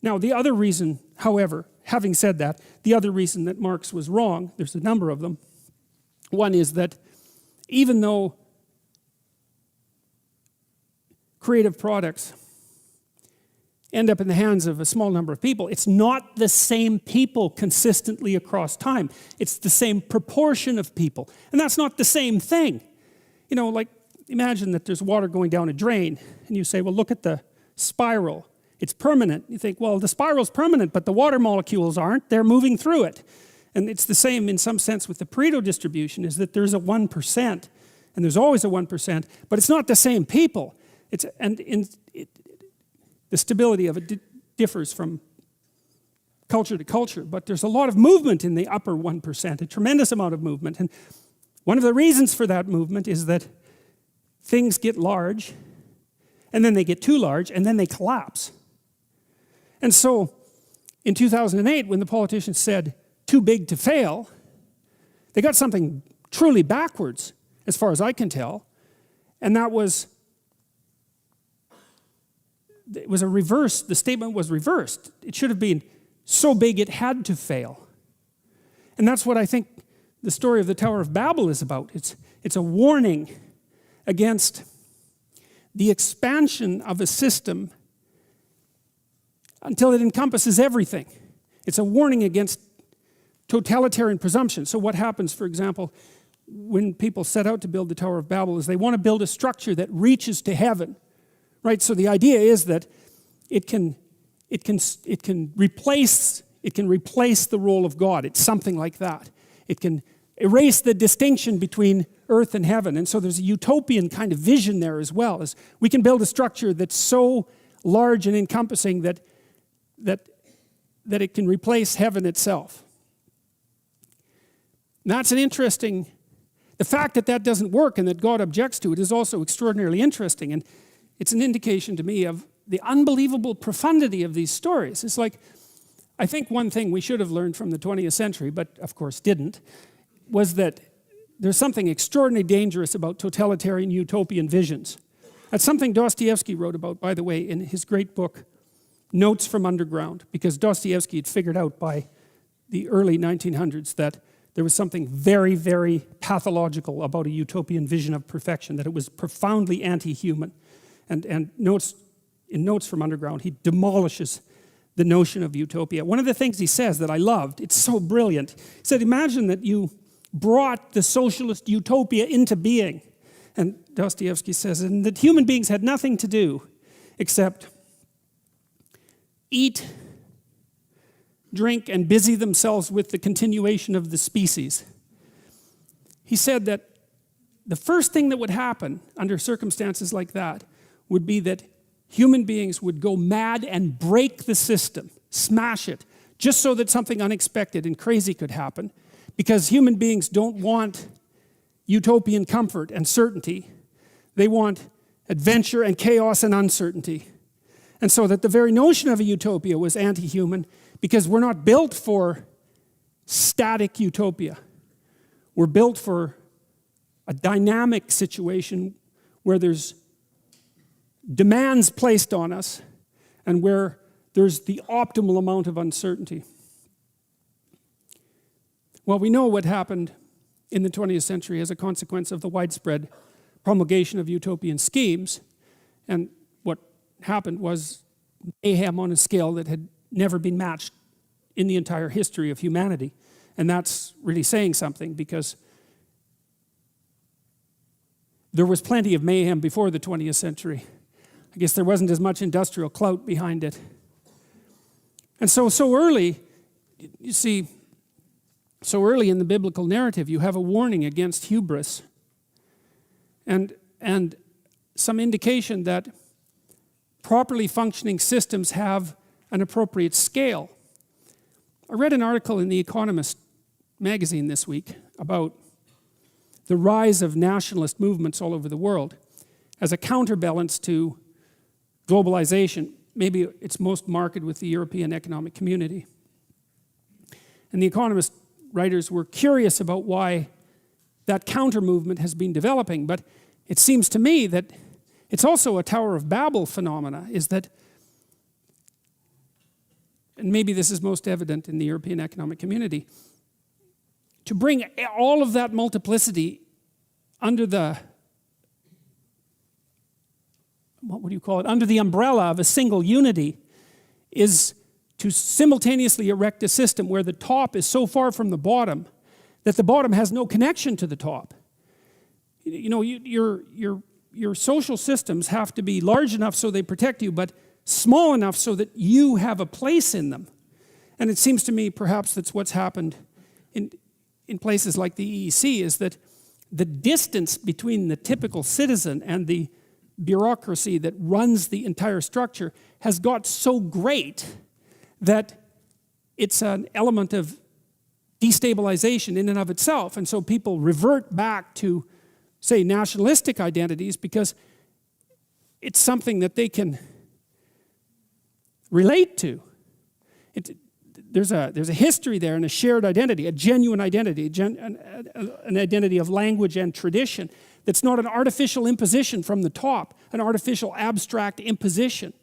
Now, the other reason, however, having said that, the other reason that Marx was wrong, there's a number of them. One is that even though creative products end up in the hands of a small number of people, it's not the same people consistently across time. It's the same proportion of people. And that's not the same thing. You know, like, imagine that there's water going down a drain, and you say, well, look at the spiral. It's permanent. You think, well, the spiral's permanent, but the water molecules aren't. They're moving through it. And it's the same in some sense with the Pareto distribution, is that there's a 1%, and there's always a 1%, but it's not the same people. The stability of it differs from culture to culture, but there's a lot of movement in the upper 1%, a tremendous amount of movement. And one of the reasons for that movement is that things get large, and then they get too large, and then they collapse. And so, in 2008, when the politicians said, too big to fail, they got something truly backwards, as far as I can tell, and that was, it was a reverse, the statement was reversed. It should have been so big it had to fail. And that's what I think the story of the Tower of Babel is about. It's a warning against the expansion of a system until it encompasses everything. It's a warning against totalitarian presumption. So what happens, for example, when people set out to build the Tower of Babel is they want to build a structure that reaches to heaven. Right, so the idea is that it can replace the role of God. It's something like that. It can erase the distinction between earth and heaven. And so there's a utopian kind of vision there as well, as we can build a structure that's so large and encompassing that it can replace heaven itself. And that's an interesting, the fact that that doesn't work and that God objects to it is also extraordinarily interesting. And it's an indication to me of the unbelievable profundity of these stories. It's like, I think one thing we should have learned from the 20th century, but of course didn't, was that there's something extraordinarily dangerous about totalitarian utopian visions. That's something Dostoevsky wrote about, by the way, in his great book, Notes from Underground, because Dostoevsky had figured out by the early 1900s that there was something very, very pathological about a utopian vision of perfection, that it was profoundly anti-human. And in Notes from Underground, he demolishes the notion of utopia. One of the things he says that I loved, it's so brilliant. He said, imagine that you brought the socialist utopia into being. And Dostoevsky says, and that human beings had nothing to do except eat, drink, and busy themselves with the continuation of the species. He said that the first thing that would happen under circumstances like that would be that human beings would go mad and break the system, smash it, just so that something unexpected and crazy could happen, because human beings don't want utopian comfort and certainty. They want adventure and chaos and uncertainty. And so that the very notion of a utopia was anti-human, because we're not built for static utopia. We're built for a dynamic situation where there's demands placed on us and where there's the optimal amount of uncertainty. Well, we know what happened in the 20th century as a consequence of the widespread promulgation of utopian schemes, and what happened was mayhem on a scale that had never been matched in the entire history of humanity. And that's really saying something, because there was plenty of mayhem before the 20th century. I guess there wasn't as much industrial clout behind it. And so early, you see, so early in the biblical narrative, you have a warning against hubris and some indication that properly functioning systems have an appropriate scale. I read an article in The Economist magazine this week about the rise of nationalist movements all over the world as a counterbalance to globalization. Maybe it's most marked with the European Economic Community. And The Economist writers were curious about why that counter movement has been developing, but it seems to me that it's also a Tower of Babel phenomena, is that and maybe this is most evident in the European Economic Community, to bring all of that multiplicity under the, what would you call it, under the umbrella of a single unity, is to simultaneously erect a system where the top is so far from the bottom that the bottom has no connection to the top. You know, your social systems have to be large enough so they protect you, but small enough so that you have a place in them. And it seems to me perhaps that's what's happened in places like the EEC, is that the distance between the typical citizen and the bureaucracy that runs the entire structure has got so great that it's an element of destabilization in and of itself. And so people revert back to, say, nationalistic identities because it's something that they can relate to. There's a history there and a shared identity, a genuine identity, an identity of language and tradition that's not an artificial imposition from the top, an artificial abstract imposition.